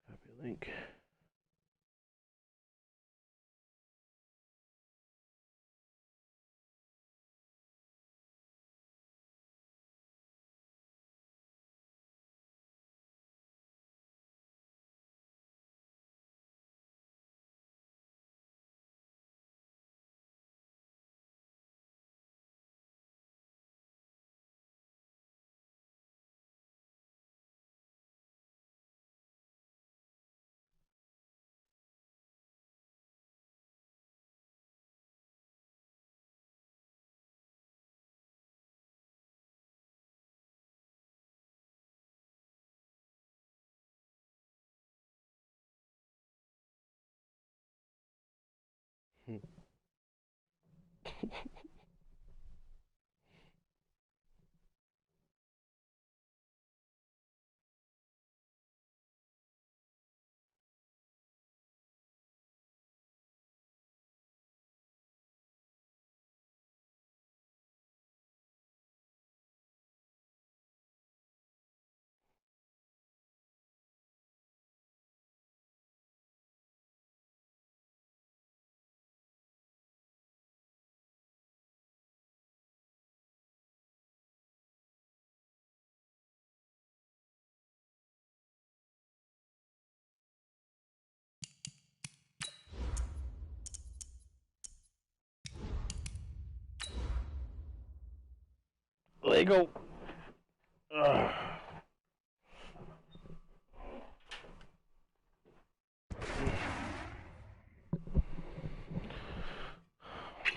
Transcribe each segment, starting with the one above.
Copy link. Lego. Ugh.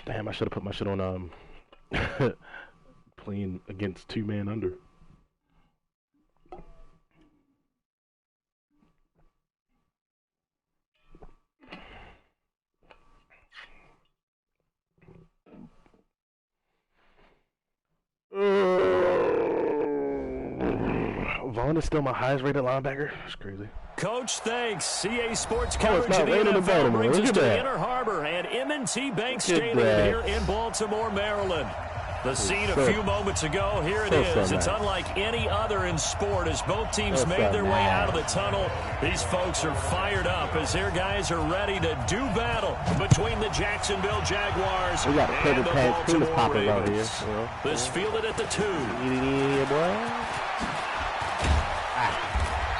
Damn, I should have put my shit on playing against 2-man under. Vaughn is still my highest rated linebacker. That's crazy. Coach, thanks. CA Sports coverage of the NFL brings us to Inner Harbor and M&T Bank Stadium here in Baltimore, Maryland. The scene a few moments ago, here it is. It's unlike any other in sport as both teams made their way out of the tunnel. These folks are fired up as their guys are ready to do battle between the Jacksonville Jaguars and the Baltimore Ravens. This fielded at the 2.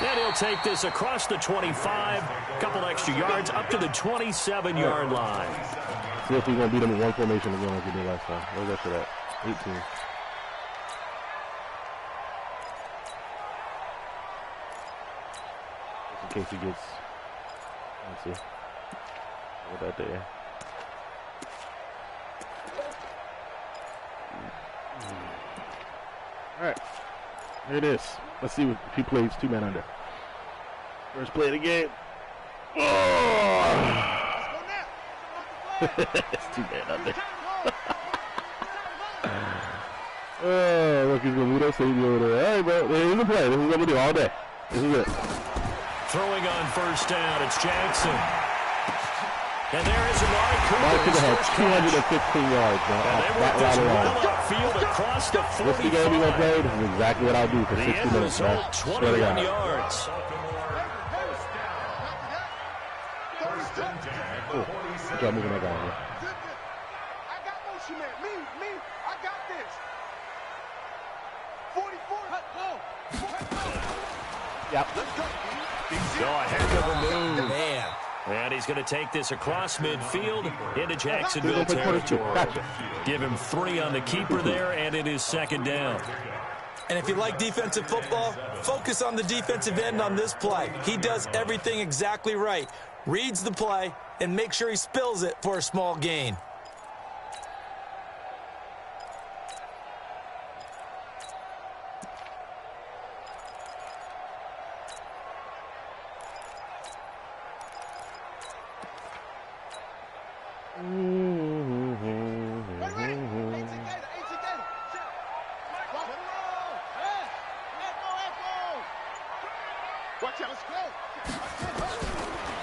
And he'll take this across the 25, a couple extra yards, up to the 27-yard line. See if we're going to beat them in one formation again like we did last time. What was after that? 18. In case he gets, let's see, what that there. All right, here it is. Let's see if he plays 2-man under. First play of the game. Oh! It's 2-man under. Oh, look, he's going to move us over there. All right, bro. Here's the play. This is what we do all day. This is it. Throwing on first down, it's Jackson. And there is Amari Cooper. Amari Cooper had 215 yards, man. And they worked this well upfield across the 45. This is the game we're going to play. This is exactly what I'll do for 60 minutes, man. 21 yards. Cool. Good job moving that guy, man. I got motion, man. Me, I got this. 44. Yep. Oh, a heck of a move. Man. And he's going to take this across midfield into Jacksonville territory. Gotcha. Give him 3 on the keeper there, and it is second down. And if you like defensive football, focus on the defensive end on this play. He does everything exactly right. Reads the play and makes sure he spills it for a small gain.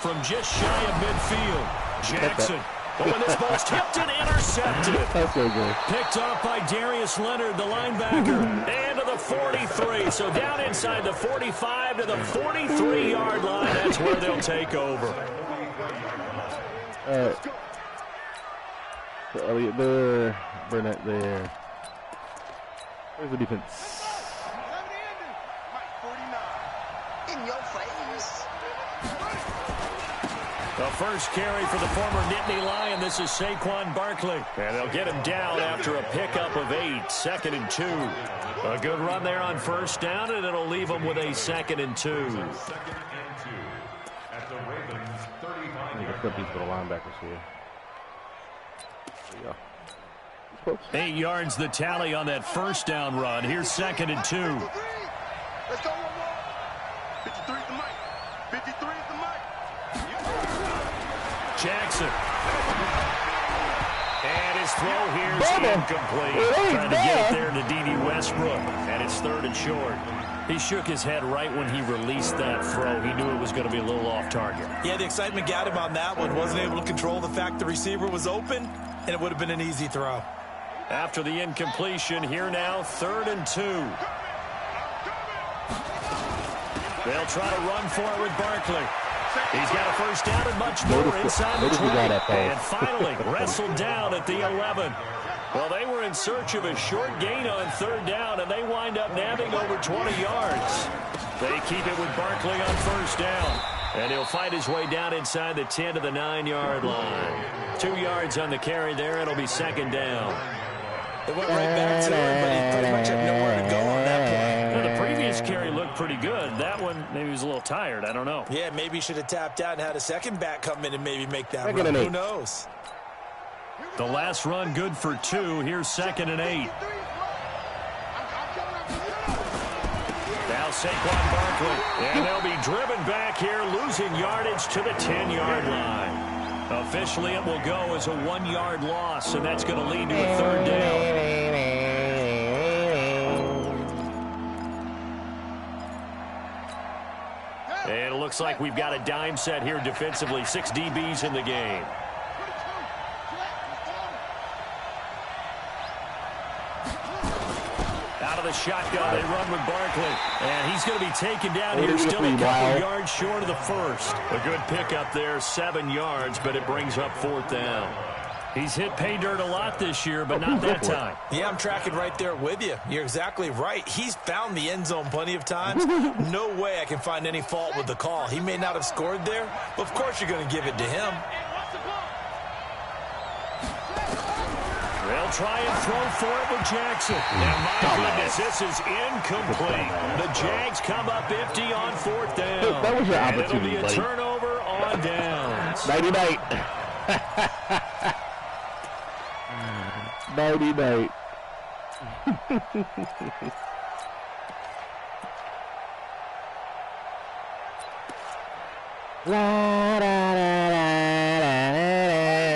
From just shy of midfield, Jackson But when this ball's tipped and intercepted. That's so good. Picked up by Darius Leonard, the linebacker. And to the 43. So down inside the 45 to the 43-yard line. That's where they'll take over. So Elliott there. Burnett there. Where's the defense? The first carry for the former Nittany Lion. This is Saquon Barkley. And they'll get him down after a pickup of 8. 2nd and 2. A good run there on first down, and it'll leave them with a 2nd and 2. I need to flip these for the linebackers here. There you go. 8 yards the tally on that first down run. Here's 2nd and 2. Let's go, 53 is the mic. 53 is the mic. Jackson. And his throw here is incomplete. Trying to get it there to D.D. Westbrook. And it's 3rd and short. He shook his head right when he released that throw. He knew it was going to be a little off target. Yeah, the excitement got him on that one. Wasn't able to control the fact the receiver was open, and it would have been an easy throw. After the incompletion, here now, 3rd and 2. They'll try to run for it with Barkley. He's got a first down and much more inside the 20. And finally wrestled down at the 11. Well, they were in search of a short gain on 3rd down, and they wind up nabbing over 20 yards. They keep it with Barkley on first down. And he'll fight his way down inside the 10 to the 9-yard line. 2 yards on the carry there. It'll be 2nd down. They went right back to him, but he pretty much had nowhere to go on that play. Well, the previous carry looked pretty good. That one, maybe he was a little tired. I don't know. Yeah, maybe he should have tapped out and had a second back come in and maybe make that run. Who knows? The last run good for 2. Here's 2nd and 8. Now Saquon Barkley. And they'll be driven back here, losing yardage to the 10-yard line. Officially, it will go as a 1-yard loss, and that's going to lead to a 3rd down. And it looks like we've got a dime set here defensively. 6 DBs in the game. Out of the shotgun, they run with Barkley. And he's going to be taken down here, still a couple yards short of the first. A good pickup there, 7 yards, but it brings up 4th down. He's hit pay dirt a lot this year, but not that time. Yeah, I'm tracking right there with you. You're exactly right. He's found the end zone plenty of times. No way I can find any fault with the call. He may not have scored there, but of course you're going to give it to him. They'll try and throw for it with Jackson. And my goodness, this is incomplete. The Jags come up empty on 4th down. That was your opportunity, and it'll be a turnover on downs. 99. 99.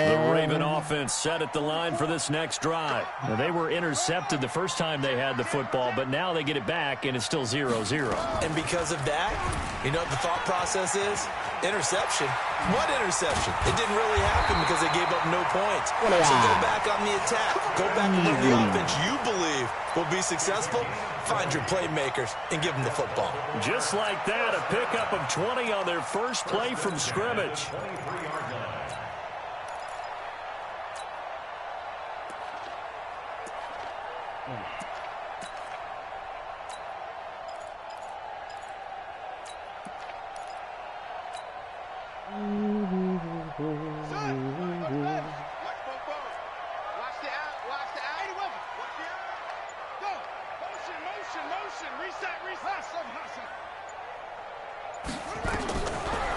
The Raven offense set at the line for this next drive. Now, they were intercepted the first time they had the football, but now they get it back, and it's still 0-0. And because of that, you know what the thought process is? Interception. What interception? It didn't really happen because they gave up no points. So go back on the attack. Go back and run the offense you believe will be successful. Find your playmakers and give them the football. Just like that, a pickup of 20 on their first play from scrimmage.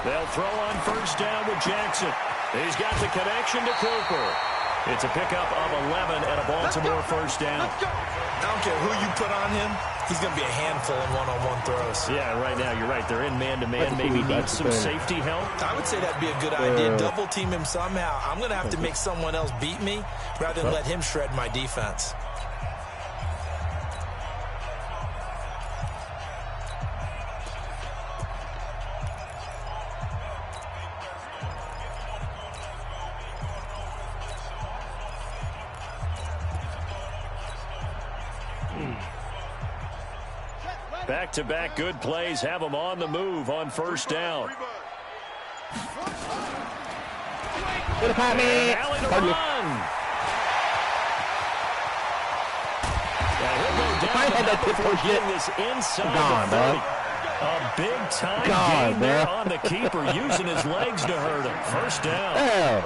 They'll throw on first down with Jackson. He's got the connection to Cooper. It's a pickup of 11 and a Baltimore first down. I don't care who you put on him. He's going to be a handful in one-on-one throws. Yeah, right now you're right. They're in man-to-man. Maybe need some safety help. I would say that'd be a good idea. Double team him somehow. I'm going to have to make someone else beat me rather than let him shred my defense. Back-to-back good plays have them on the move on first down. Get a pop, man. Alley to run. Getting this inside the 30. A big-time game there on the keeper, using his legs to hurt him. First down.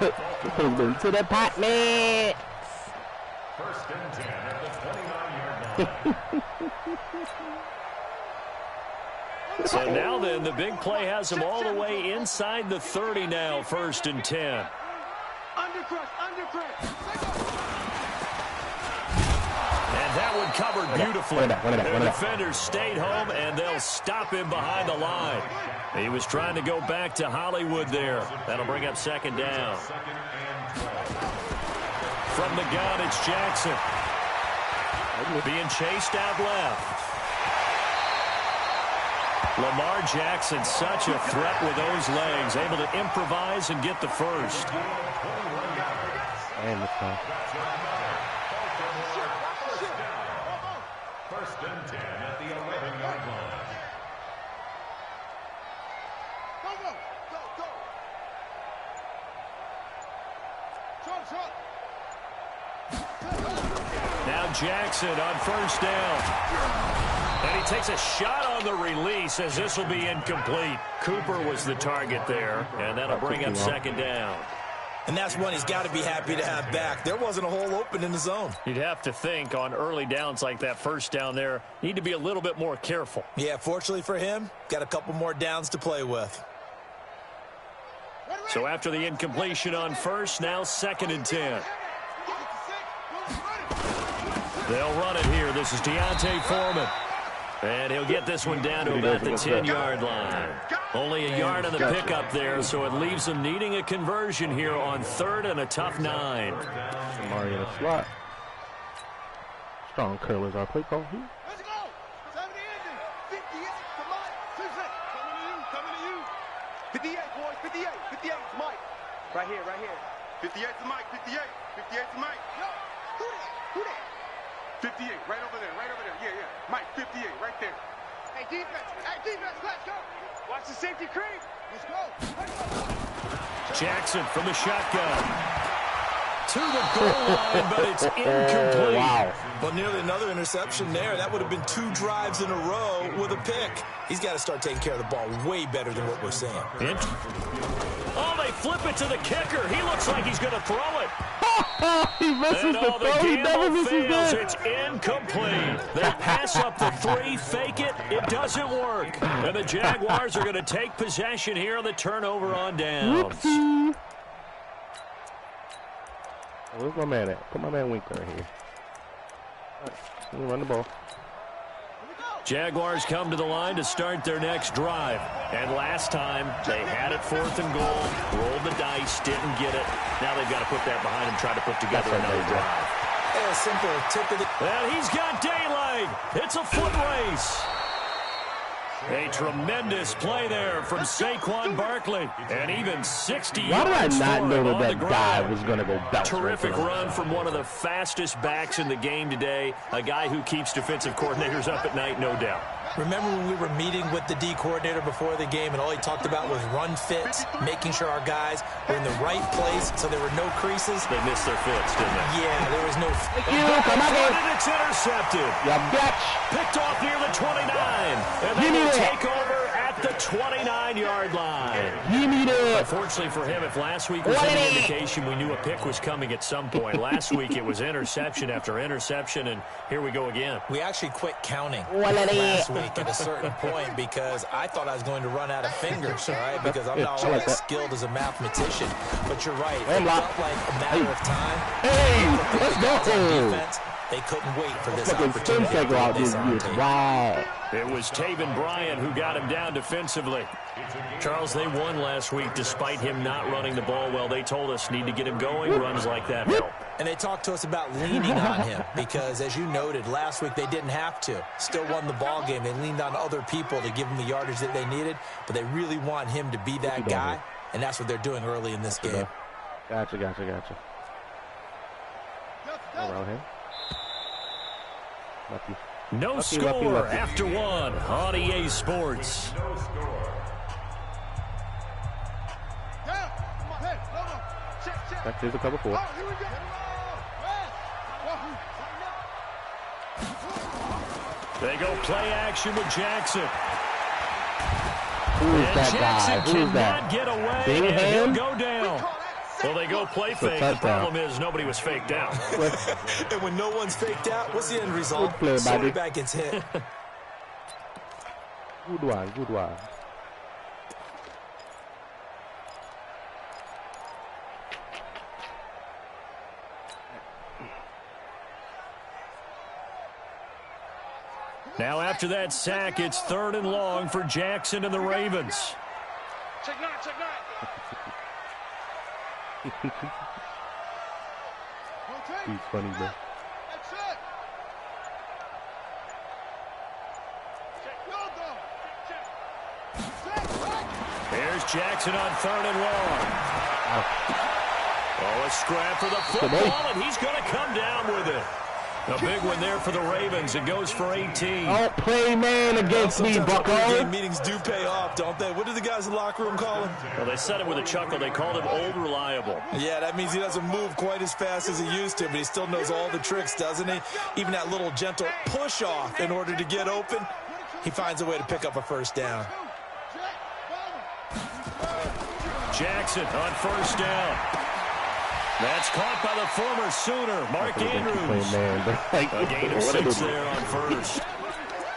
To the pot, man. First and 10 at the 29-yard line. So now then, the big play has him all the way inside the 30 now, first and 10. And that one covered beautifully. The defenders stayed home, and they'll stop him behind the line. He was trying to go back to Hollywood there. That'll bring up second down. From the gun, it's Jackson. Being chased out left. Lamar Jackson, such a threat with those legs, able to improvise and get the first. And First and 10 at the 11-yard line. Now Jackson on first down. And he takes a shot on the release as this will be incomplete. Cooper was the target there, and that'll bring up second down. And that's one he's got to be happy to have back. There wasn't a hole open in the zone. You'd have to think on early downs like that first down there, need to be a little bit more careful. Yeah, fortunately for him, got a couple more downs to play with. So after the incompletion on first, now second and 10. They'll run it here. This is Deontay Foreman. And he'll get this one down to about the 10-yard line. Only a yard on the pickup there, so it leaves them needing a conversion here on third and a tough 9. Mario in the slot. Strong curlers our play call here. Let's go. 58 to Mike. Coming to you. 58, boys. 58. 58 to Mike. Right here. 58 to Mike. 58 to Mike. Yo, who that? 58, right over there. Yeah. Mike, 58, right there. Hey, defense, let's go. Watch the safety creep. Let's go. Jackson from the shotgun. To the goal line, but it's incomplete. Wow. But nearly another interception there. That would have been 2 drives in a row with a pick. He's got to start taking care of the ball way better than what we're seeing. Oh, they flip it to the kicker. He looks like he's going to throw it. He misses the throw. He never misses that. It's incomplete. They pass up the 3, fake it. It doesn't work. And the Jaguars are going to take possession here on the turnover on downs. Whoopsie. Where's my man at? Put my man Winkler here. All right, let me run the ball. Jaguars come to the line to start their next drive. And last time, they had it 4th and goal, rolled the dice, didn't get it. Now they've got to put that behind and try to put together another drive. A simple tip of the... And he's got daylight. It's a foot race. A tremendous play there from Saquon Barkley. And even 60 yards. Why did I not know that dive was going to go bounce? Terrific run from one of the fastest backs in the game today. A guy who keeps defensive coordinators up at night, no doubt. Remember when we were meeting with the D coordinator before the game and all he talked about was run fits, making sure our guys were in the right place so there were no creases? They missed their fits, didn't they? Yeah, there was no... And it's intercepted. Yeah, bitch. Picked off near the 29. And they will take over at the 29-yard line. Give me that. Unfortunately for him, if last week was any indication, we knew a pick was coming at some point. Last week it was interception after interception, and here we go again. We actually quit counting last week at a certain point because I thought I was going to run out of fingers, all right, because I'm not always skilled as a mathematician. But you're right. It felt like a matter of time. Hey, let's go. Defense, they couldn't wait for this opportunity to put this on tape. Wow. It was Taven Bryan who got him down defensively. Charles, they won last week despite him not running the ball well. They told us need to get him going. Runs like that help. And they talked to us about leaning on him because, as you noted, last week they didn't have to. Still won the ball game. They leaned on other people to give them the yardage that they needed, but they really want him to be that guy, and that's what they're doing early in this game. Gotcha. Around him. Lucky. No score after one on EA Sports. No score. Back to the cover 4. They go play action with Jackson. Who is And that Jackson guy? Who is that? cannot get away, Big and hand? he'll go down. Well, they go play fake. The problem is nobody was faked out. And when no one's faked out, what's the end result? Good play, buddy. Quarterback gets hit. Good one, good one. Now after that sack, it's 3rd and long for Jackson and the Ravens. Check nine, check nine. He's funny, bro. That's it. Here's Jackson on 3rd and long. Oh, a scrap for the football, and he's going to come down with it. A big one there for the Ravens. It goes for 18. Don't play man against me, Bucko. Game meetings do pay off, don't they? What do the guys in the locker room call him? Well, they said it with a chuckle. They called him Old Reliable. Yeah, that means he doesn't move quite as fast as he used to, but he still knows all the tricks, doesn't he? Even that little gentle push-off in order to get open, he finds a way to pick up a first down. Jackson on 1st down. That's caught by the former Sooner, Mark Andrews. A gain of 6 there on 1st.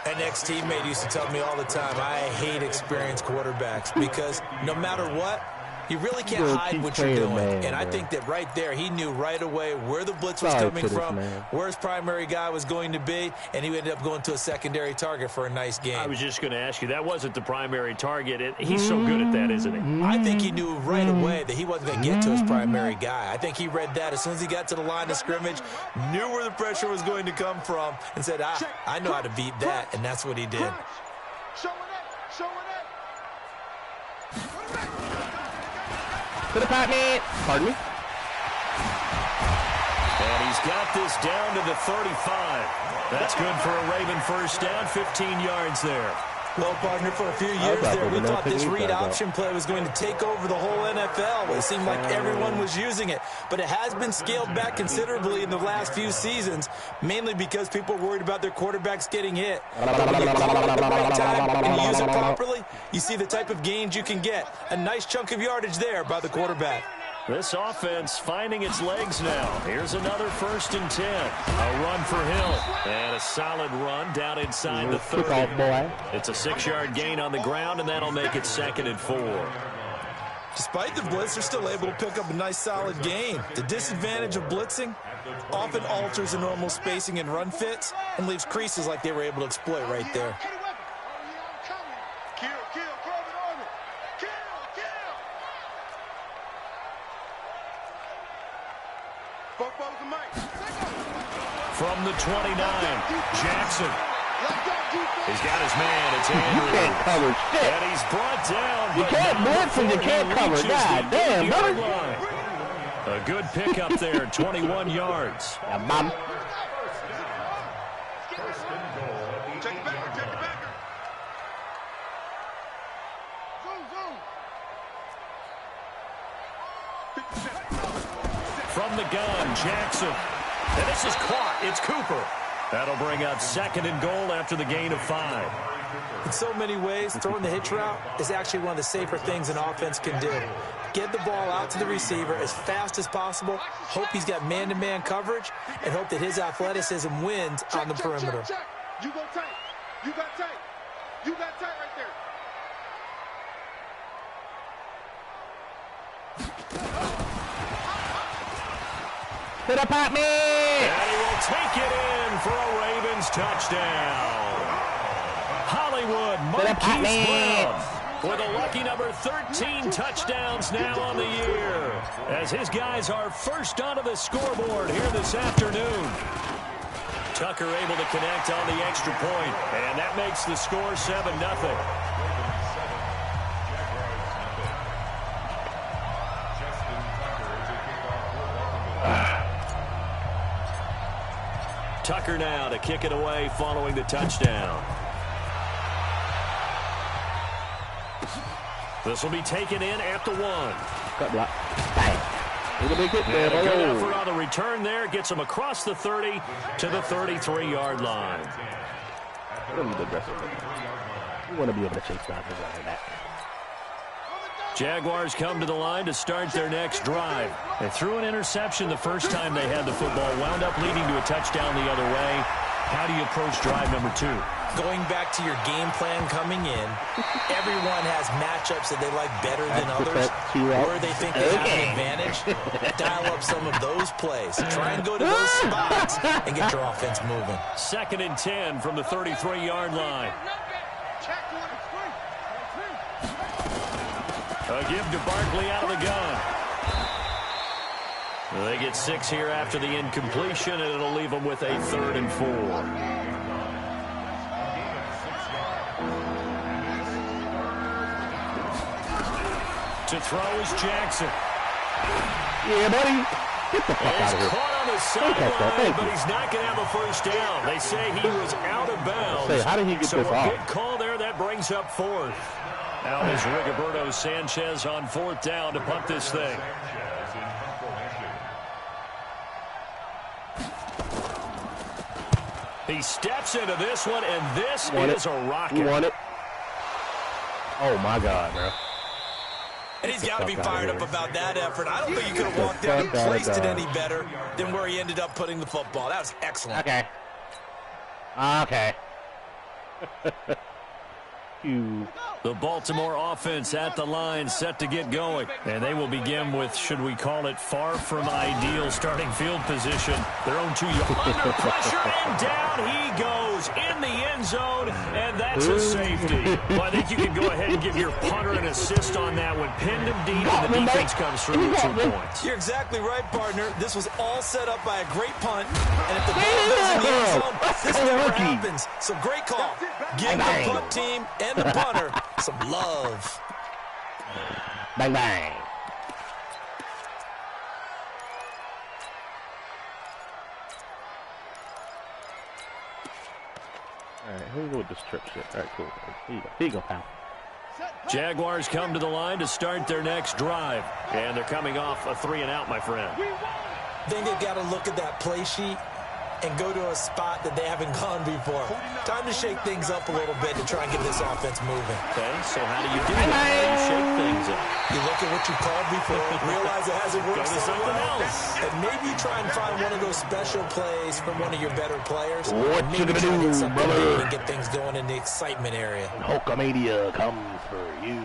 An ex-teammate used to tell me all the time, I hate experienced quarterbacks because no matter what, you really can't hide what you're doing. And I think that right there, he knew right away where the blitz was coming from, where his primary guy was going to be, and he ended up going to a secondary target for a nice game. I was just going to ask you, that wasn't the primary target. He's so good at that, isn't he? I think he knew right away that he wasn't going to get to his primary guy. I think he read that as soon as he got to the line of scrimmage, knew where the pressure was going to come from, and said, I know how to beat that, and that's what he did. To the department. Pardon me? And he's got this down to the 35. That's good for a Raven first down, 15 yards there. Well, partner, for a few years there, we thought this read option play was going to take over the whole NFL. It seemed like everyone was using it. But it has been scaled back considerably in the last few seasons, mainly because people are worried about their quarterbacks getting hit. But when you call it at the right time and you use it properly, you see the type of gains you can get. A nice chunk of yardage there by the quarterback. This offense finding its legs now. Here's another 1st and 10. A run for Hill. And a solid run down inside the 30. It's a 6-yard gain on the ground, and that'll make it 2nd and 4. Despite the blitz, they're still able to pick up a nice solid gain. The disadvantage of blitzing often alters the normal spacing and run fits and leaves creases like they were able to exploit right there. From the 29, Jackson. He's got his man. It's Andrews. You can't cover shit. And he's brought down. You can't blitz and you can't cover. God damn, brother. A good pickup there, 21 yards. Yeah, mom. From the gun, Jackson. And this is caught. It's Cooper. That'll bring up 2nd and goal after the gain of 5. In so many ways, throwing the hitch route is actually one of the safer things an offense can do. Get the ball out to the receiver as fast as possible, hope he's got man-to-man coverage, and hope that his athleticism wins on the perimeter. You go tight. You got tight. You got tight right there. To the department. And he will take it in for a Ravens touchdown. Hollywood Marquise Brown with a lucky number 13 touchdowns now on the year, as his guys are first onto the scoreboard here this afternoon. Tucker able to connect on the extra point, and that makes the score 7-0. Tucker now to kick it away following the touchdown. This will be taken in at the 1. Cut block. Bang. And a good effort on the return there. Gets him across the 30 to the 33-yard line. You want to be able to chase down things like that. Jaguars come to the line to start their next drive. They threw an interception the first time they had the football, wound up leading to a touchdown the other way. How do you approach drive number 2? Going back to your game plan coming in, everyone has matchups that they like better than others. Where they think they have an advantage, dial up some of those plays. Try and go to those spots and get your offense moving. 2nd and 10 from the 33-yard line. A give to Barkley out of the gun. They get 6 here after the incompletion, and it'll leave them with a 3rd and 4. To throw is Jackson. Yeah, buddy. Get the fuck out of here. Caught on the sideline, but he's not going to have a first down. They say he was out of bounds. Say, how did he get so this a off? good call there. That brings up 4th. Now is Rigoberto Sanchez on 4th down to punt this thing. He steps into this one, and this is a rocket. You want it? Oh, my God, bro. And he's got to be fired up about that effort. I don't think he could have walked there and placed it any better than where he ended up putting the football. That was excellent. Okay. Okay. The Baltimore offense at the line set to get going. And they will begin with, should we call it, far from ideal starting field position. Their own 2 yards. Under pressure, and down he goes in the end zone, and that's a safety. Well, I think you can go ahead and give your punter an assist on that one. Pinned him deep, and the defense comes through with 2 points. You're exactly right, partner. This was all set up by a great punt, and if the ball goes in the end zone, this never happens. So great call. Give the punt team and the punter some love. Bang, bang. All right, here we go with this trip shit. All right, cool. Here you go, pal. Jaguars come to the line to start their next drive. And they're coming off a 3-and-out, my friend. I think they've got to look at that play sheet and go to a spot that they haven't gone before. Time to shake things up a little bit to try and get this offense moving. Okay, so how do you do that? How do you shake things up? You look at what you called before, realize it hasn't worked Go to something else. and maybe you try and find one of those special plays from one of your better players. What you gonna do, brother? And get things going in the excitement area. Hulkamania comes for you.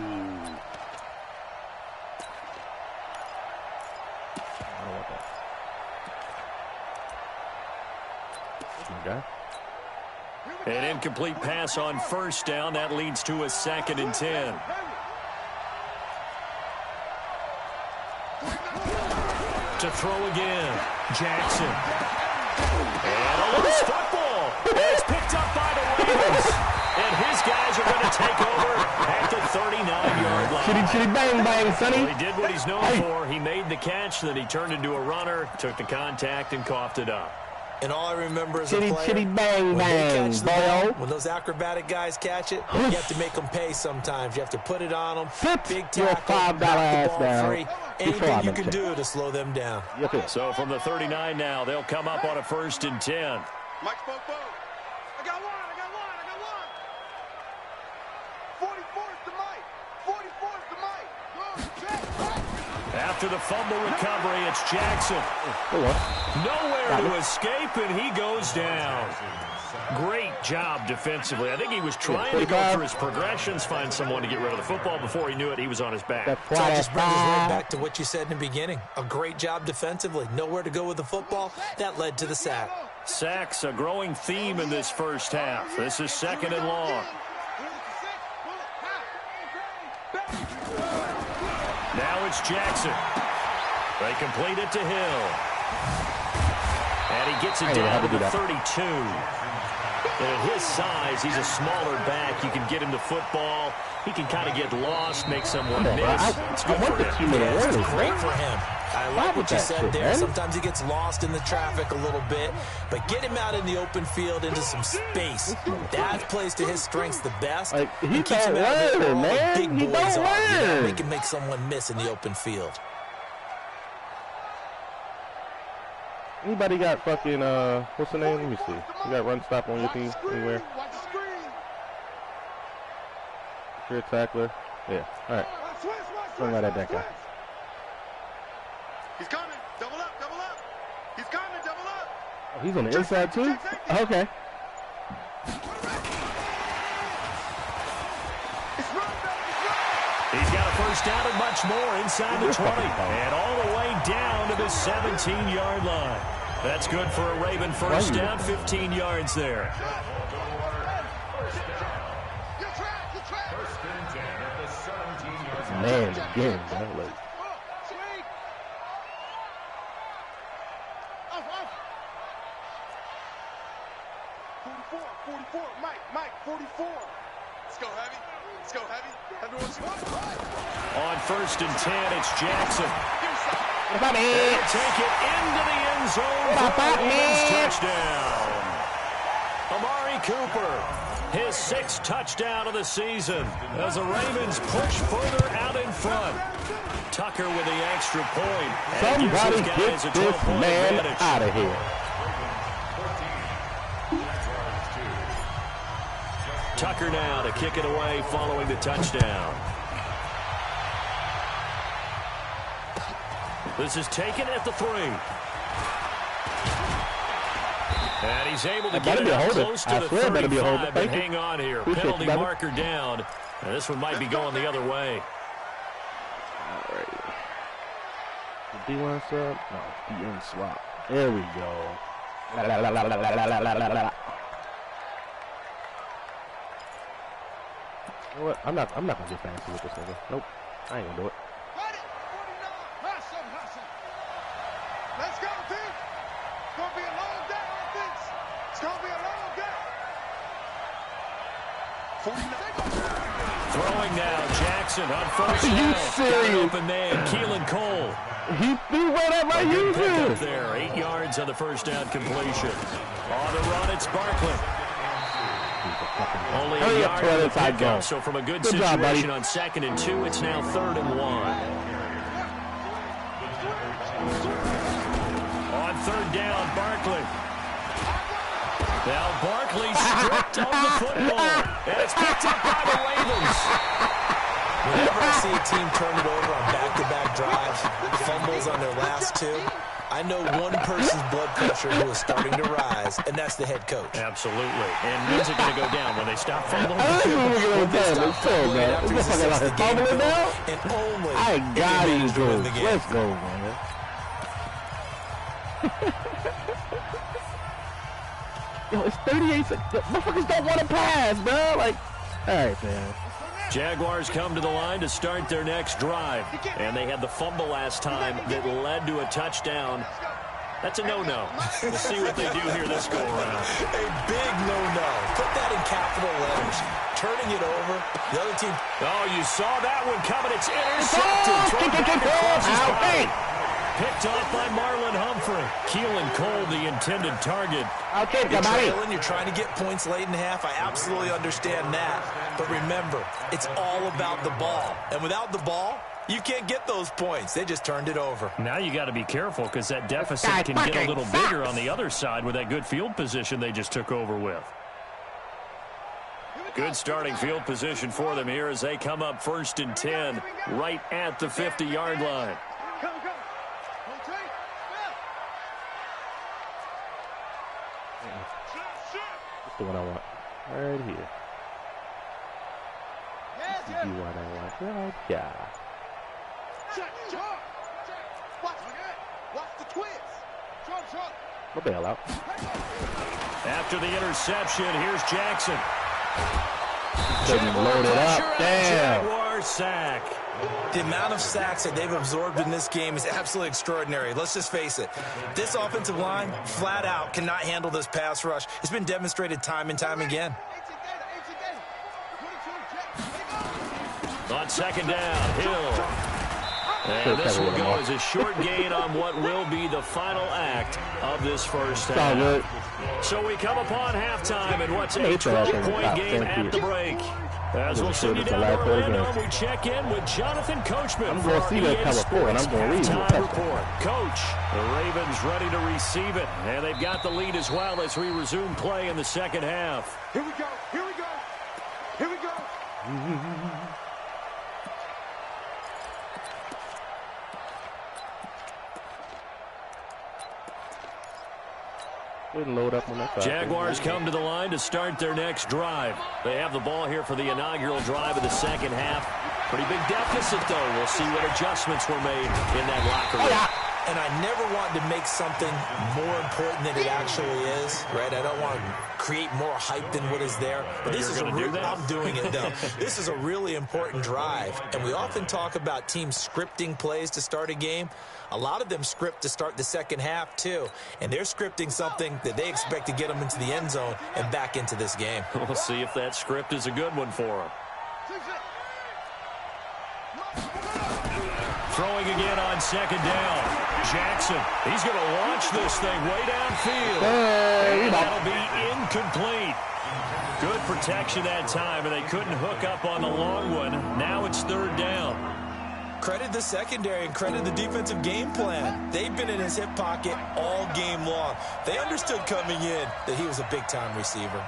An incomplete pass on 1st down. That leads to a 2nd and 10. To throw again. Jackson. And a loose football. It's picked up by the Ravens. And his guys are going to take over at the 39-yard line. Chitty, chitty, bang, bang, sonny. Well, he did what he's known for. He made the catch, then he turned into a runner, took the contact, and coughed it up. And all I remember as a Chitty, player, chitty, bang, when they bang, catch the ball, boyo. when those acrobatic guys catch it, you have to make them pay sometimes. You have to put it on them. Sit Big your tackle, $5 knock ass the ball down. free. Anything you can do to slow them down. So from the 39 now, they'll come up on a 1st and 10. Mike spoke both. I got one. 44 is the Mike. 44 is the Mike. After the fumble recovery, it's Jackson. Nowhere to escape, and he goes down. Great job defensively. I think he was trying to go through his progressions, find someone to get rid of the football. Before he knew it, he was on his back. So it just brings us right back to what you said in the beginning. A great job defensively. Nowhere to go with the football. That led to the sack. Sacks, a growing theme in this first half. This is 2nd and long. Now it's Jackson. They complete it to Hill. And he gets it down to the 32. And at his size, he's a smaller back. You can get him the football. He can kind of get lost, make someone miss. It's good for him. Yeah, it's great for him. I like what you said there. Sometimes he gets lost in the traffic a little bit, but get him out in the open field into some space. That plays to his strengths the best. Like, he keeps him out there where all the big boys are. He can make someone miss in the open field. Anybody got fucking, what's the name? Let me see. You got run stop on your team anywhere? You're a tackler? Yeah. All right. Run right at that guy. He's coming. Double up, double up. He's coming, double up. Oh, he's on the inside too? Okay. He's got a first down and much more inside the 20. And all the way down to the 17-yard line. That's good for a Raven first down, 15 yards there. Man, again, bro. Like, 44, Mike, 44. Let's go heavy. Let's go heavy. On first and 10, it's Jackson. They'll take it into the end zone for a Ravens touchdown. Amari Cooper, his 6th touchdown of the season as the Ravens push further out in front. Tucker with the extra point. Somebody get this man out of here. Tucker now to kick it away following the touchdown. This is taken at the 3. And he's able to get it out close to the 35 and hang on here. Penalty marker down. And this one might be going the other way. All right. The D1 sub? No, DN swap. There we go. You know what? I'm not gonna get fancy with this nigga. Nope. I ain't gonna do it. Let's go, team. It's gonna be a long day on this. It's gonna be a long day. 49. Throwing now, Jackson on first down. Are you serious? Open man, Keelan Cole. He threw right at my user. There, 8 yards on the first down completion. On the run, it's Barkley. Only a yard on the pickup, so from a good situation on 2nd and 2, it's now 3rd and 1. On 3rd down, Barkley. Now Barkley stripped on the football, and it's picked up by the Ravens. Whenever I see a team turn it over on back-to-back drives, fumbles on their last 2, I know one person's blood pressure who is starting to rise, and that's the head coach. Absolutely. And when's it going to go down? When they stop fumbling? When they stop fumbling after the game now? And only I got him, dude. Let's go, man. Yo, it's 38 seconds. Motherfuckers don't want to pass, bro. Like, all right, man. Jaguars come to the line to start their next drive. And they had the fumble last time that led to a touchdown. That's a no-no. We'll see what they do here this go-around. A big no-no. Put that in capital letters. Turning it over. The other team. Oh, you saw that one coming. It's intercepted. Picked off by Marlon Humphrey. Keelan Cole, the intended target. Okay, you're trailing, you're trying to get points late in the half. I absolutely understand that. But remember, it's all about the ball. And without the ball, you can't get those points. They just turned it over. Now you got to be careful because that deficit can get a little bigger on the other side with that good field position they just took over with. Good starting field position for them here as they come up 1st and 10 right at the 50-yard line. That's the one I want. Right here. This is the one I want. Right here. Watch the twist. No bailout. After the interception, here's Jackson. Couldn't load it up. Damn. Jaguar sack. The amount of sacks that they've absorbed in this game is absolutely extraordinary. Let's just face it. This offensive line, flat out, cannot handle this pass rush. It's been demonstrated time and time again. On second down, Hill. And this will go as a short gain on what will be the final act of this first half. So we come upon halftime in what's a 12-point game at the break. As we'll send you down to Orlando, we check in with Jonathan Coachman I'm going to see that cover 4, and I'm going to read halftime report. Coach, the Ravens ready to receive it, and they've got the lead as well as we resume play in the second half. Here we go. Here we go. Here we go. Load up on that side. Jaguars come to the line to start their next drive. They have the ball here for the inaugural drive of the second half. Pretty big deficit, though. We'll see what adjustments were made in that locker room. And I never want to make something more important than it actually is, right? I don't want to create more hype than what is there. But this is I'm doing it, though. This is a really important drive. And we often talk about teams scripting plays to start a game. A lot of them script to start the second half, too. And they're scripting something that they expect to get them into the end zone and back into this game. We'll see if that script is a good one for them. Throwing again on second down. Jackson, he's going to launch this thing way downfield. And that'll be incomplete. Good protection that time, and they couldn't hook up on the long one. Now it's third down. Credit the secondary and credit the defensive game plan. They've been in his hip pocket all game long. They understood coming in that he was a big-time receiver.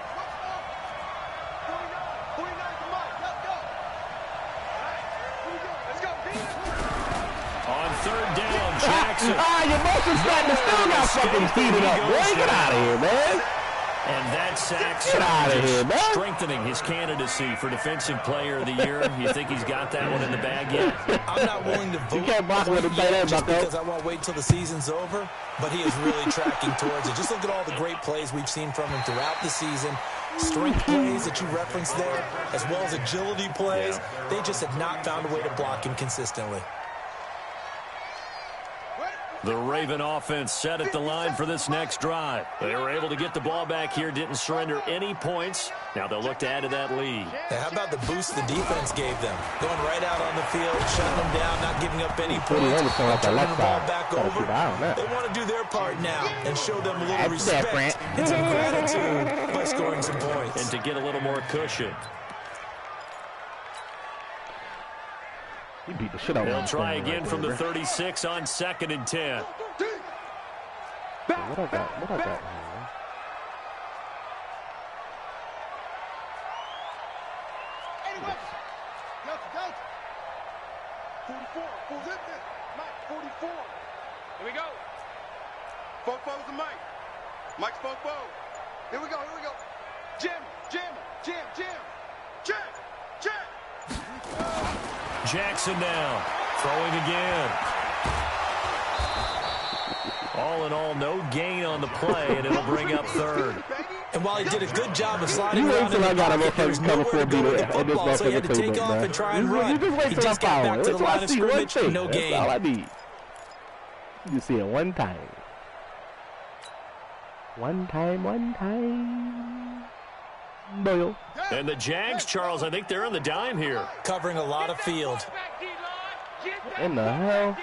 On third down, Jackson. Your motion starting to still got fucking speeded up, boy. Get out of here, man. And that sack strengthening his candidacy for Defensive Player of the Year. You think he's got that one in the bag yet? I'm not willing to vote just because I won't wait till the season's over, but he is really tracking towards it. Just look at all the great plays we've seen from him throughout the season. Strength plays that you referenced there, as well as agility plays. They just have not found a way to block him consistently. The Raven offense set at the line for this next drive. They were able to get the ball back here, didn't surrender any points. Now they'll look to add to that lead. Hey, how about the boost the defense gave them? Going right out on the field, shutting them down, not giving up any points, turning the ball back over. They want to do their part now and show them a little respect and some gratitude by scoring some points. And to get a little more cushion. He beat the shit out of him. They'll try again from the 36 on second and 10. What I got? What I got? Here we go. Fofo's and Mike. Mike's Fofo. Here we go. Here we go. Jim. Jackson now, throwing again. All in all, no gain on the play, and it'll bring up third. And while he did a good job of sliding around in the pocket, there was nowhere to go with the football, so he had to take off and try and run. He just got back to the line of scrimmage, no gain. That's all I need. You see it one time. One time. Boyle. And the Jags, Charles, I think they're on the dime here. Covering a lot of field. In the hell?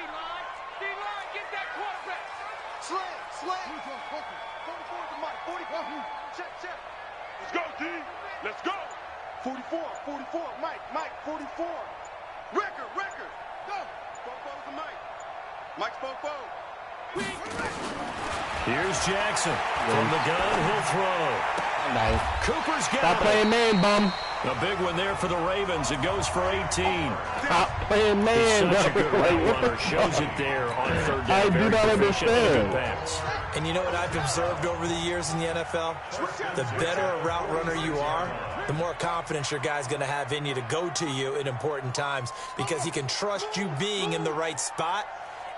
Let's go, D. Let's go. 44. Mike, 44. Record. Go. Fofo's and Mike. Mike's Fofo. Here's Jackson. From the gun, he'll throw. Nice. Cooper's got Stop playing man, bum. A big one there for the Ravens. It goes for 18. Stop playing man. Such a good route runner. Shows it there on third down. I do not understand. And you know what I've observed over the years in the NFL? The better a route runner you are, the more confidence your guy's going to have in you to go to you in important times because he can trust you being in the right spot,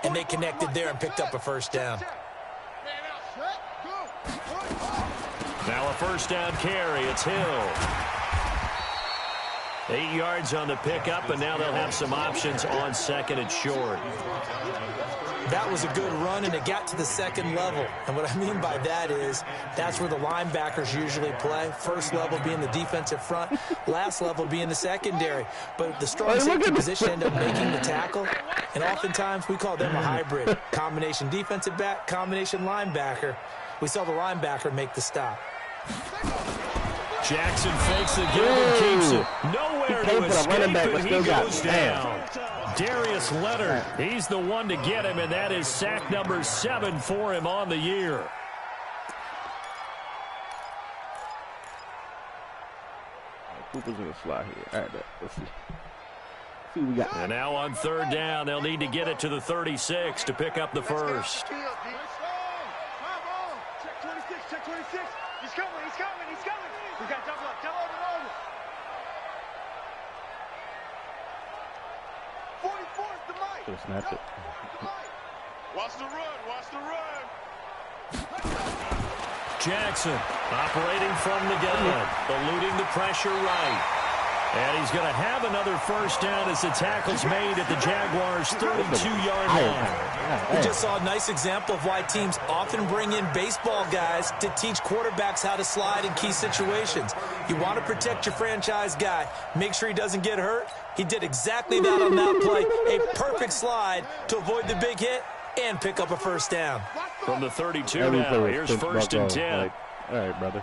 and they connected there and picked up a first down. Now a first down carry. It's Hill. 8 yards on the pickup, and now they'll have some options on second and short. That was a good run, and it got to the second level. And what I mean by that is that's where the linebackers usually play. First level being the defensive front, last level being the secondary. But the strong safety position ended up making the tackle, and oftentimes we call them a hybrid. Combination defensive back, combination linebacker. We saw the linebacker make the stop. Jackson fakes the give and keeps it. Nowhere to escape, and he goes down. Darius Leonard, he's the one to get him, and that is sack number 7 for him on the year. Cooper's in the slot here. All right, let's see. See what we got. And now on third down, they'll need to get it to the 36 to pick up the first. Check 26, check 26. He's coming, he's coming, he's coming. We got double up, double over. 44 is the mic. Just snap it. Watch the run, watch the run. Jackson operating from the gun, eluding the pressure right. And he's going to have another first down as the tackle's made at the Jaguars' 32-yard line. We just saw a nice example of why teams often bring in baseball guys to teach quarterbacks how to slide in key situations. You want to protect your franchise guy. Make sure he doesn't get hurt. He did exactly that on that play. A perfect slide to avoid the big hit and pick up a first down. From the 32 now, here's first and 10. Like, all right, brother.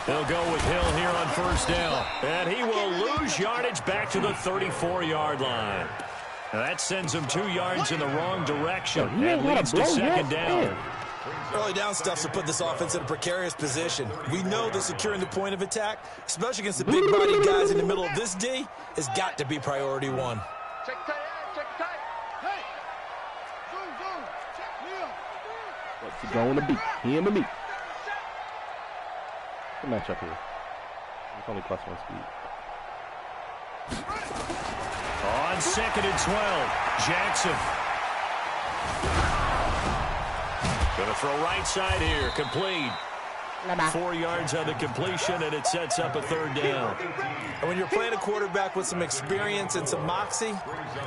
They'll go with Hill here on first down. And he will lose yardage back to the 34-yard line. Now that sends him 2 yards in the wrong direction and leads to second down. Early down stuff to put this offense in a precarious position. We know that securing the point of attack, especially against the big-bodied guys in the middle of this D, has got to be priority one. Check tight, check tight. Hey. Zoom, check Leo. What's he going to be? He and the meat. Good matchup here. It's only +1 speed. On second and 12, Jackson. Going to throw right side here, complete. 4 yards on the completion, and it sets up a third down. And when you're playing a quarterback with some experience and some moxie,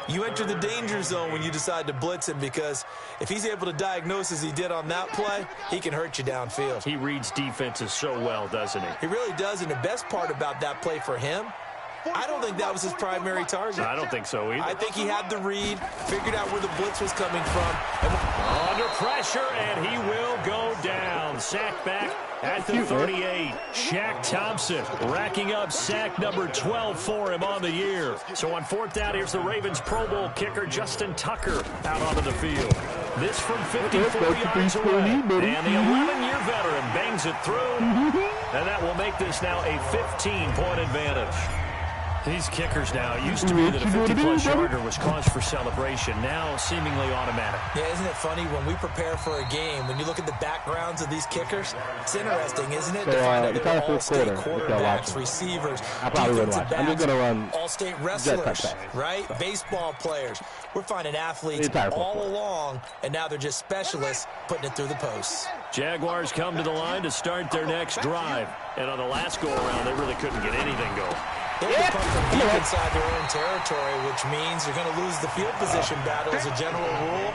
you enter the danger zone when you decide to blitz him, because if he's able to diagnose as he did on that play, he can hurt you downfield. He reads defenses so well, doesn't he? He really does, and the best part about that play for him, I don't think that was his primary target. I don't think so either. I think he had the read, figured out where the blitz was coming from. Under pressure, and he will go down. Sack back at the 38. Shaq Thompson racking up sack number 12 for him on the year. So on fourth down, here's the Ravens Pro Bowl kicker Justin Tucker out onto the field. This from 54 yards away. And the 11-year veteran bangs it through. And that will make this now a 15-point advantage. These kickers now, it used to be that a 50-plus yarder was cause for celebration, now seemingly automatic. Yeah, isn't it funny when we prepare for a game, when you look at the backgrounds of these kickers, it's interesting, isn't it? So, to find out they're all-state quarterbacks, receivers, I probably would defensive watch. I'm just going to run all-state wrestlers, right? Baseball players. We're finding athletes all along, and now they're just specialists putting it through the posts. Jaguars come to the line to start their next drive. And on the last go-around, they really couldn't get anything going. They're pumped from deep inside their own territory, which means you're going to lose the field position battle as a general rule.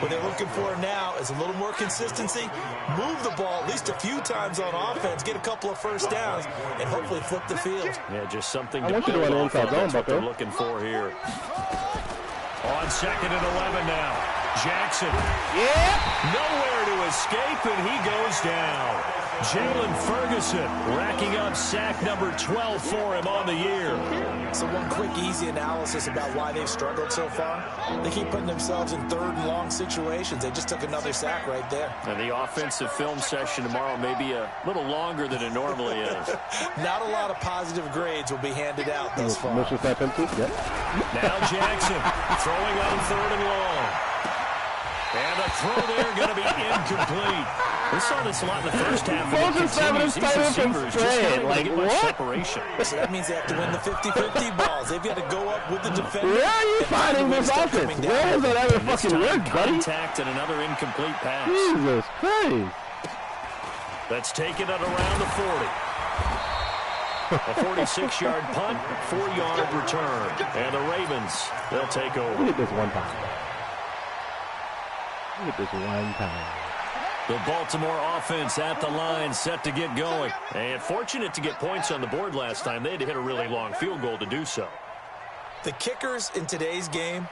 What they're looking for now is a little more consistency, move the ball at least a few times on offense, get a couple of first downs, and hopefully flip the field. Yeah, just something I to want you to build run off inside of. zone, That's what they're Bucko. looking for here. On second and 11 now. Jackson. Nowhere to escape, and he goes down. Jalen Ferguson racking up sack number 12 for him on the year. So one quick, easy analysis about why they've struggled so far. They keep putting themselves in third and long situations. They just took another sack right there. And the offensive film session tomorrow may be a little longer than it normally is. Not a lot of positive grades will be handed out thus far. Now Jackson throwing on third and long. And the throw there going to be incomplete. We saw this a lot in the first half. These receivers just not able to get much separation. So that means they have to win the 50-50 balls. They've got to go up with the defender. Where are you finding this offense? Where has that ever fucking worked, buddy? Contact and another incomplete pass. Jesus Christ. Let's take it at around the 40. A 46-yard punt, 4-yard return. And the Ravens, they'll take over. Look at this one time. Look at this one time. The Baltimore offense at the line, set to get going. And fortunate to get points on the board last time. They had to hit a really long field goal to do so. The kickers in today's game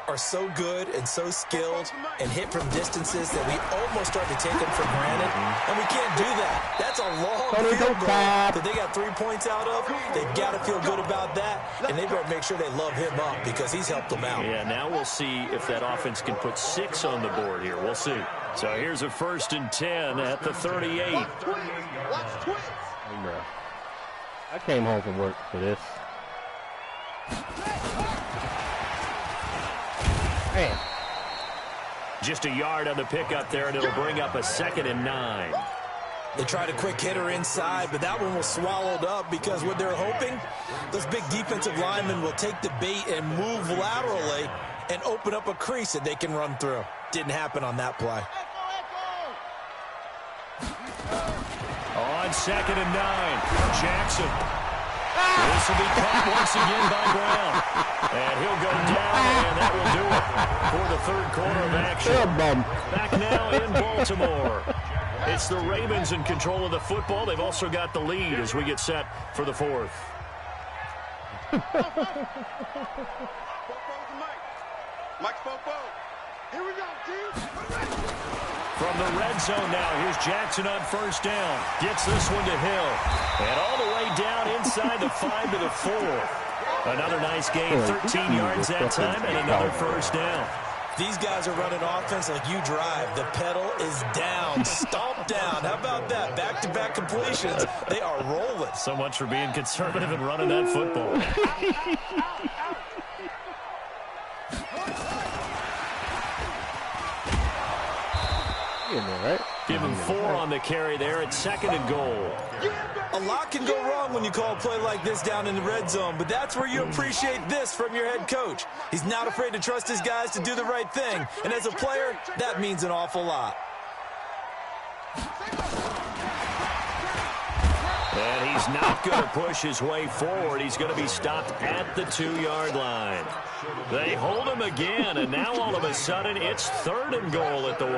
are so good and so skilled and hit from distances that we almost start to take them for granted. And we can't do that. That's a long field goal that they got 3 points out of. They've got to feel good about that, and they better make sure they love him up because he's helped them out. Yeah, now we'll see if that offense can put 6 on the board here. We'll see. So here's a 1st and 10 at the 38. I came home from work for this. Man. Just a yard on the pickup there, and it'll bring up a 2nd and 9. They tried a quick hitter inside, but that one was swallowed up because what they're hoping, those big defensive linemen will take the bait and move laterally and open up a crease that they can run through. Didn't happen on that play. On 2nd and 9, Jackson. This will be caught once again by Brown. And he'll go down, and that will do it for the 3rd quarter of action. Back now in Baltimore. It's the Ravens in control of the football. They've also got the lead as we get set for the 4th. Mike Popo. Here we go, dude. From the red zone now, here's Jackson on 1st down. Gets this one to Hill. And all the way down inside the 5 to the 4. Another nice gain, 13 yards that time, and another 1st down. These guys are running offense like you drive. The pedal is down, stomp down. How about that? Back-to-back completions. They are rolling. So much for being conservative and running that football. Right? Give him 4 on the carry there. It's 2nd and goal. A lot can go wrong when you call a play like this down in the red zone, but that's where you appreciate this from your head coach. He's not afraid to trust his guys to do the right thing, and as a player, that means an awful lot. And he's not going to push his way forward. He's going to be stopped at the 2-yard line. They hold him again, and now all of a sudden it's 3rd and goal at the 1.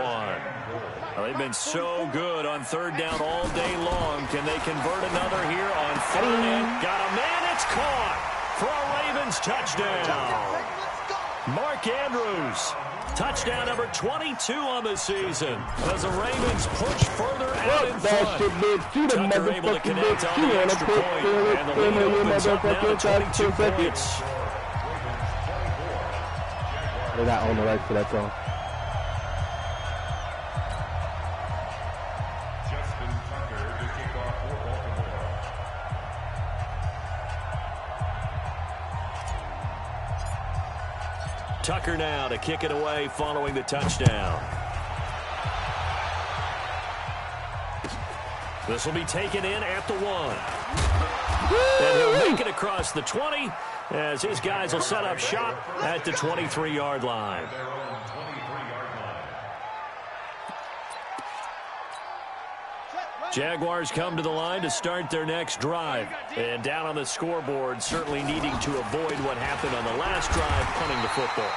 Well, they've been so good on 3rd down all day long. Can they convert another here on 3rd and got a man? It's caught for a Ravens touchdown. Mark Andrews. Touchdown number 22 on the season as the Ravens push further out in front. Tucker able to connect on the extra point, and the lead opens up now to 22 points. They're not on the right for that song. Justin Tucker to kick off for Baltimore. Tucker now to kick it away following the touchdown. This will be taken in at the 1. And he'll make it across the 20 as his guys will set up shop at the 23-yard line. Their own 23-yard line. Jaguars come to the line to start their next drive. And down on the scoreboard, certainly needing to avoid what happened on the last drive, punting the football.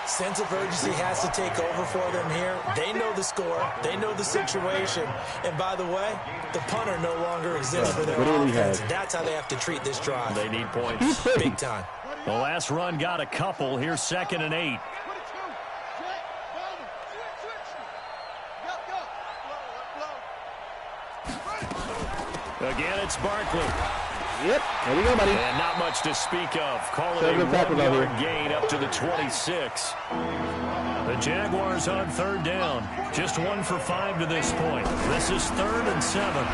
Sense of urgency has to take over for them here. They know the score. They know the situation. And by the way, the punter no longer exists for their offense. That's how they have to treat this drive. They need points. Big time. The last run got a couple. Here's 2nd and 8. Again, it's Barkley. Yep, there we go, buddy. And not much to speak of. Call it a 1-yard gain up to the 26. The Jaguars on 3rd down. Just 1 for 5 to this point. This is 3rd and 7.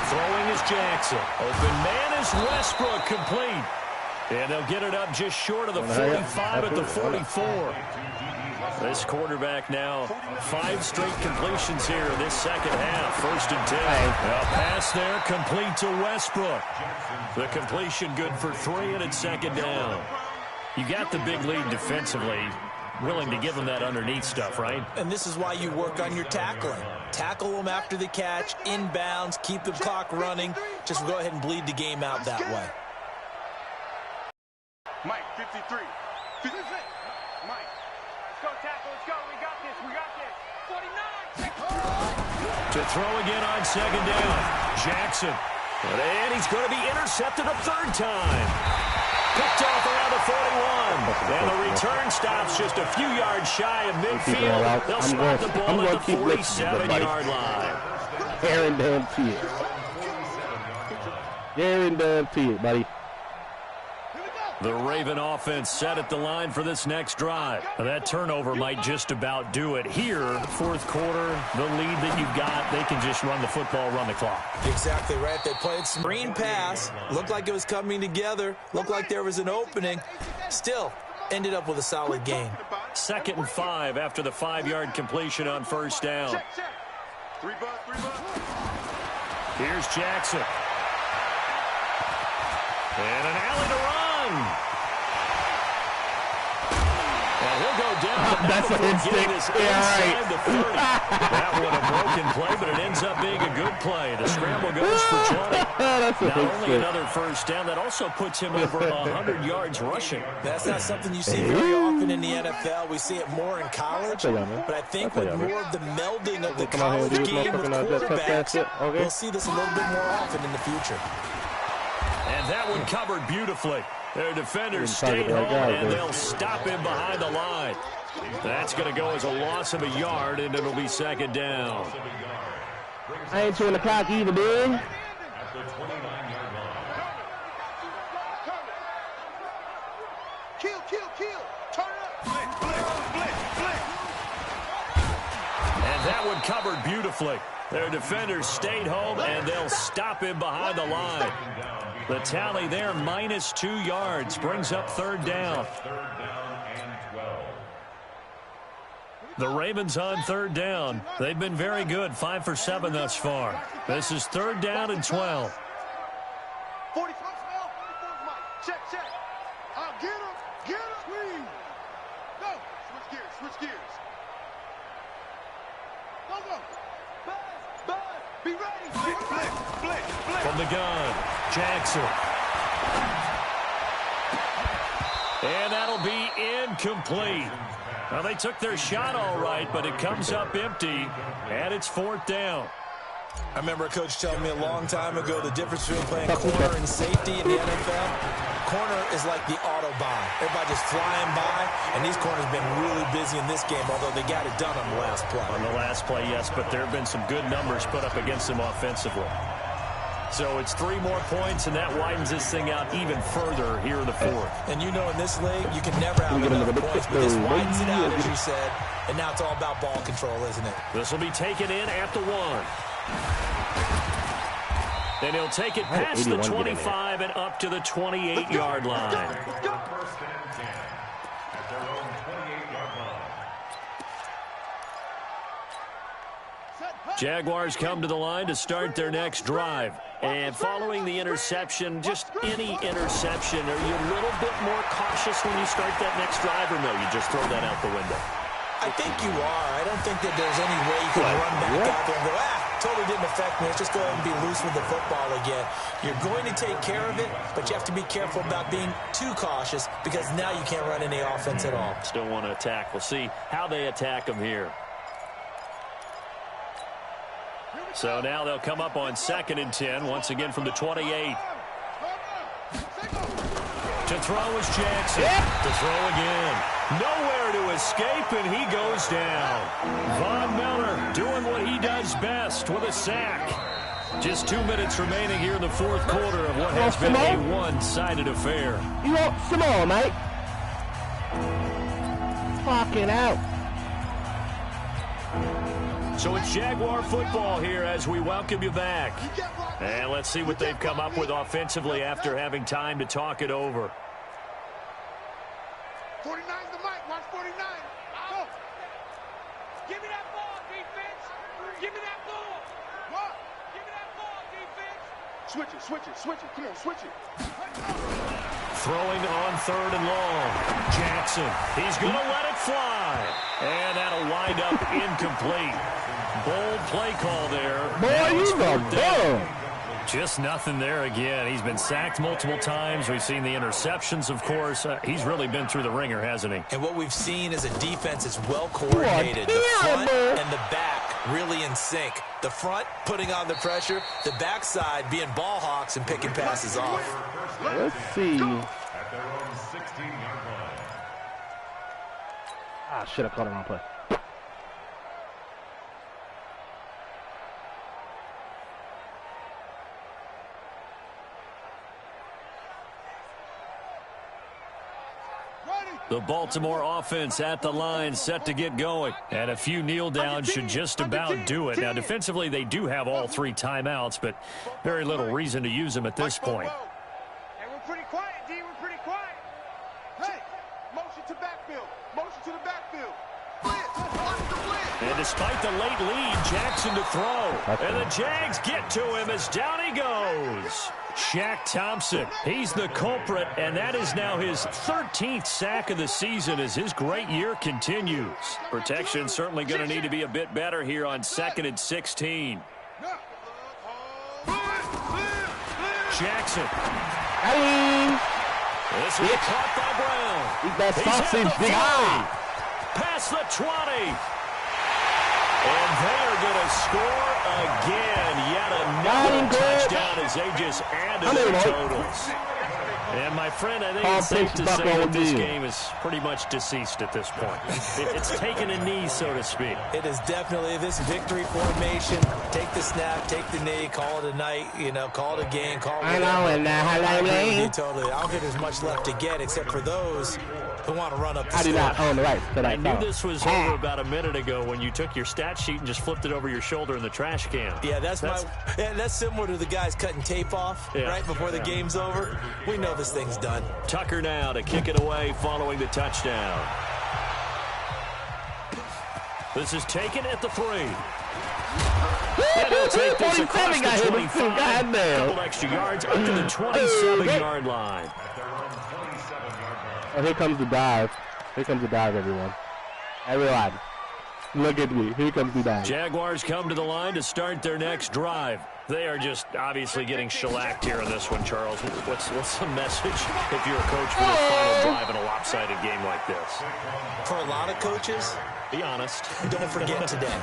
Throwing is Jackson. Open man is Westbrook, complete. And they'll get it up just short of the 45 at the 44. This quarterback now 5 straight completions here in this second half. 1st and 10. A pass there complete to Westbrook. The completion good for 3, and it's 2nd down. You got the big lead defensively. willing to give them that underneath stuff, right? And this is why you work on your tackling. Tackle them after the catch, inbounds, keep the clock running. Just go ahead and bleed the game out that way. Mike, 53. 56. Mike. Let's go, tackle. Let's go. We got this. We got this. 49. To throw again on second down. Jackson. And he's going to be intercepted a third time. Picked off around the 41. And the return stops just a few yards shy of midfield. They'll spot the ball at the 47-yard line. Guaranteed it, buddy. The Raven offense set at the line for this next drive. That turnover might just about do it. Here, fourth quarter, the lead that you've got, they can just run the football, run the clock. Exactly right. They played screen pass. Looked like it was coming together. Looked like there was an opening. Still, ended up with a solid game. 2nd and 5 after the 5-yard completion on first down. Check, check. 3 bucks, 3 bucks. Here's Jackson. And an alley to run. And he'll go down. That's a hit stick. Yeah, right. The 30. That one a broken play, but it ends up being a good play. The scramble goes for 20. That's a Not hit only stick. another first down, that also puts him over 100 yards rushing. That's not something you see very often in the NFL. We see it more in college, but I think with more of the melding of the college game with quarterbacks, we'll see this a little bit more often in the future. And that one covered beautifully. Their defenders stayed home, and they'll stop him behind the line. That's going to go as a loss of a yard, and it'll be 2nd down. I ain't chewing the clock either, dude. At the 29-yard line. Kill, kill, kill. Turn it up. Blitz, blitz, blitz, blitz. And that one covered beautifully. Their defenders stayed home, and they'll stop him behind the line. The tally there, -2 yards, brings up 3rd down. 3rd down and 12. The Ravens on 3rd down. They've been very good, 5 for 7 thus far. This is 3rd down and 12. 44 smell, 44's Mike. Check, check. Get him, please. Go. Switch gears. Go. Buzz, be ready. Blitz. From the gun, Jackson. And that'll be incomplete. Now, they took their shot all right, but it comes up empty, and it's 4th down. I remember a coach telling me a long time ago the difference between playing corner and safety in the NFL. Corner is like the Autobahn. Everybody just flying by, and these corners have been really busy in this game, although they got it done on the last play. On the last play, yes, but there have been some good numbers put up against them offensively. So it's 3 more points, and that widens this thing out even further here in the 4th. And you know in this league, you can never have enough points, but this widens it out, as you said, and now it's all about ball control, isn't it? This will be taken in at the 1. And he'll take it past the 25 and up to the 28-yard line. 1st and 10 at their own 28-yard line. Jaguars come to the line to start their next drive. And following the interception, just any interception, are you a little bit more cautious when you start that next drive, or no, you just throw that out the window? I think you are. I don't think that there's any way you can run back out there and go, totally didn't affect me. Let's just go ahead and be loose with the football again. You're going to take care of it, but you have to be careful about being too cautious because now you can't run any offense at all. Still want to attack. We'll see how they attack them here. So now they'll come up on 2nd and 10, once again from the 28. To throw is Jackson. To throw again. Nowhere to escape, and he goes down. Von Miller doing what he does best with a sack. Just 2 minutes remaining here in the 4th quarter of what has been a one-sided affair. You want some more, mate? Fucking out. So it's Jaguar football here as we welcome you back. And let's see what they've come up with offensively after having time to talk it over. 49's the mic. Watch 49. Go. Give me that ball, defense. Give me that ball. What? Give me that ball, defense. Switch it. Come on, switch it. Throwing on 3rd and long. Jackson, he's going to let it fly. And that'll wind up incomplete. Bold play call there. Boy, you go down. Just nothing there again. He's been sacked multiple times. We've seen the interceptions, of course. He's really been through the ringer, hasn't he? And what we've seen is a defense that's well coordinated. The front and the back really in sync. The front putting on the pressure. The backside being ball hawks and picking passes off. Let's see. At their own 16-yard line. Ah, shit, I caught it wrong play. The Baltimore offense at the line, set to get going. And a few kneel downs should just about do it. Now, defensively, they do have all 3 timeouts, but very little reason to use them at this point. Hey, we're pretty quiet, D. We're pretty quiet. Hey, motion to backfield. Motion to the backfield. And despite the late lead, Jackson to throw. And the Jags get to him as down he goes. Shaq Thompson, he's the culprit, and that is now his 13th sack of the season as his great year continues. Protection certainly going to need to be a bit better here on 2nd and 16. Jackson. This will be caught by Brown. Eat that sausage, big eye. Past the 20. And they are going to score again. Yet another touchdown as they just added to the totals. And my friend, I think it's safe to say that this game is pretty much deceased at this point. It's taken a knee, so to speak. It is definitely this victory formation. Take the snap, take the knee, call it a night, call it a game, call it whatever. I don't think there's much left to get except for those who want to run up the score. I do not own the rights to that. I knew this was over about a minute ago when you took your stat sheet and just flipped it over your shoulder in the trash can. Yeah, that's similar to the guys cutting tape off right before the game's over. We know this thing's done. Tucker now to kick it away following the touchdown. This is taken at the 3. And he'll take this across the 25. A couple extra yards up to the 27-yard line. Oh, here comes the dive. Here comes the dive, everyone. Everyone, look at me. Here comes the dive. Jaguars come to the line to start their next drive. They are just obviously getting shellacked here in this one, Charles. What's the message if you're a coach for the final drive in a lopsided game like this? For a lot of coaches, be honest. Don't forget today.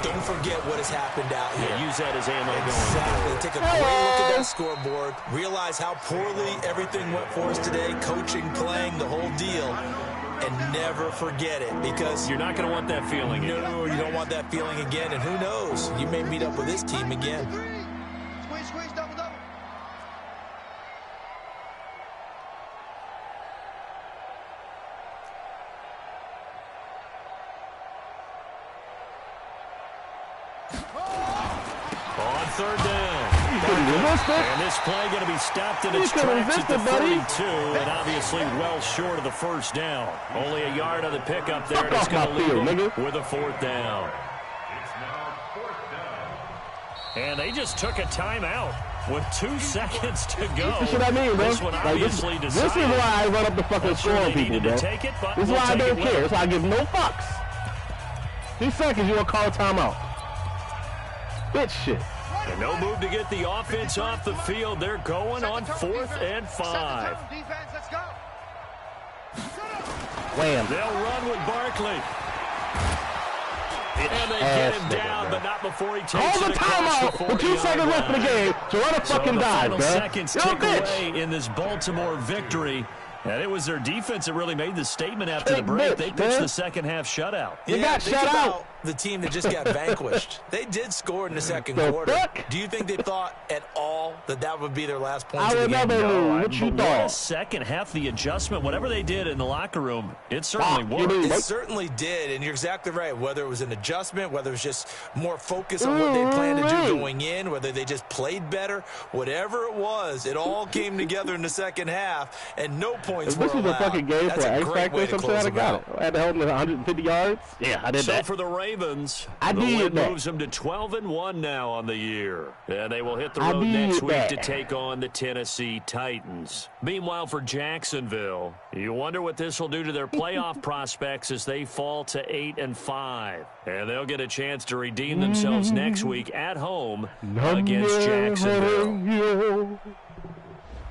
Don't forget what has happened out here. Yeah, use that as ammo going forward. Take a great look at that scoreboard. Realize how poorly everything went for us today. Coaching, playing, the whole deal. And never forget it, because you're not going to want that feeling again. No, you don't want that feeling again. And who knows? You may meet up with this team again. Squeeze, double. On 3rd down. And this play going to be stopped in its tracks at the 32, and obviously well short of the 1st down. Only a yard of the pickup there, and it's going to leave them with a 4th down. It's now 4th down. And they just took a timeout with 2 seconds to go. This is what I mean, bro. This one obviously this is why I run up the fucking score on people, bro. This is why I don't care. This is why I give no fucks. 2 seconds, you will call a timeout. Bitch shit. And no move to get the offense off the field. They're going on 4th and 5. Wham. They'll run with Barkley. And they get him down, but not before he takes it across the 40-yard line. With 2 seconds left in the game, so run a fucking dive, bro. The final seconds tick away in this Baltimore victory. And it was their defense that really made the statement after the break. They pitched the second-half shutout. They got shut out. The team that just got vanquished. They did score in the second quarter. Do you think they thought at all that would be their last points of the game? What you thought? Second half, the adjustment, whatever they did in the locker room, it certainly worked. It certainly did, and you're exactly right. Whether it was an adjustment, whether it was just more focus on what they planned to do going in, whether they just played better, whatever it was, it all came together in the second half, and no points were allowed. This was a fucking game for X Factor. I got it. I had to hold him at 150 yards. Yeah, I did that. So for the Ravens. The win moves them to 12-1 now on the year. And they will hit the road next week to take on the Tennessee Titans. Meanwhile, for Jacksonville, you wonder what this will do to their playoff prospects as they fall to 8-5. And they'll get a chance to redeem themselves next week at home against Jacksonville.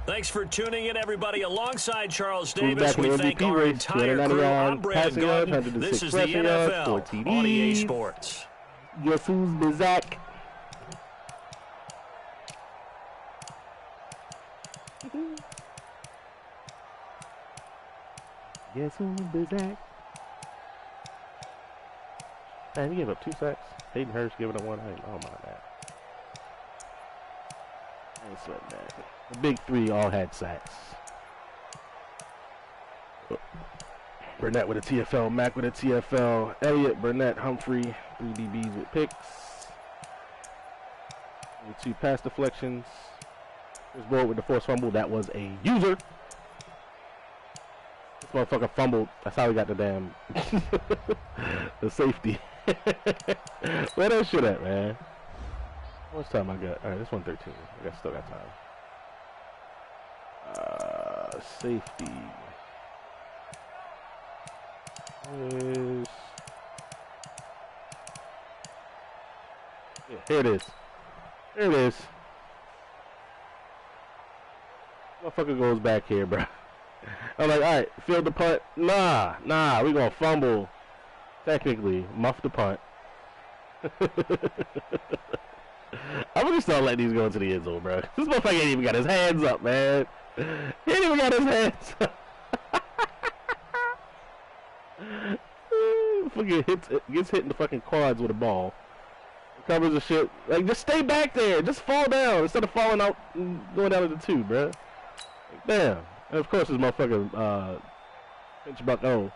Thanks for tuning in, everybody. Alongside Charles Davis, we thank our entire crew. I'm Brandon Gordon. This is the NFL on EA Sports. Guess who's Bizak? Guess who's Bizak? Man, he gave up 2 sacks. Hayden Hurst giving up 1. I don't mind that. I ain't sweating that. The big 3 all had sacks. Burnett with a TFL, Mack with a TFL, Elliott, Burnett, Humphrey, 3 DBs with picks. 2 pass deflections. Chris Boyd with the forced fumble. That was a user. This motherfucker fumbled. That's how he got the damn the safety. Where that shit at, man? How much time I got? Alright, this 1:13. I still got time. Safety. Yeah, here it is. Here it is. Motherfucker goes back here, bro. I'm like, alright, field the punt. Nah, we gonna fumble. Technically, muff the punt. I'm gonna start letting these go into the end zone, bro. This motherfucker ain't even got his hands up, man. He ain't even got his hands up. Fucking gets hit in the fucking quads with a ball. Covers the shit. Like, just stay back there. Just fall down instead of falling out and going down to the 2, bro. Like, damn. And of course, this motherfucker, Pinchbuck O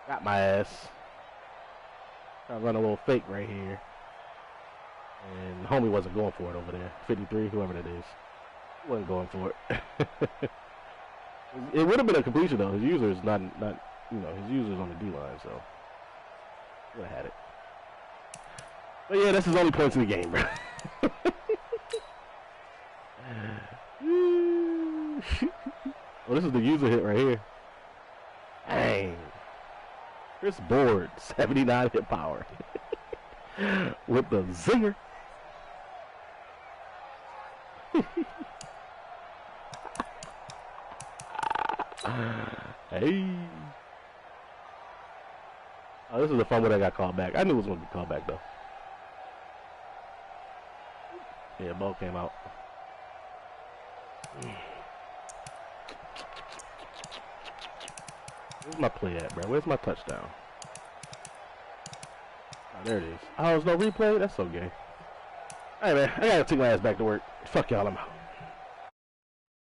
got my ass. Trying to run a little fake right here. And homie wasn't going for it over there. 53, whoever that is. He wasn't going for it. It would have been a completion, though. His user is not, you know, his user's on the D-line, so. Would have had it. But yeah, that's his only points in the game, bro. Well, this is the user hit right here. Dang. Chris Board, 79 hit power. With the zinger. Hey. Oh, this is the fumble that got called back. I knew it was going to be called back, though. Yeah, ball came out. Where's my play at, bro? Where's my touchdown? Oh, there it is. Oh, there's no replay? That's so gay. Alright, man. I gotta take my ass back to work. Fuck y'all, I'm out.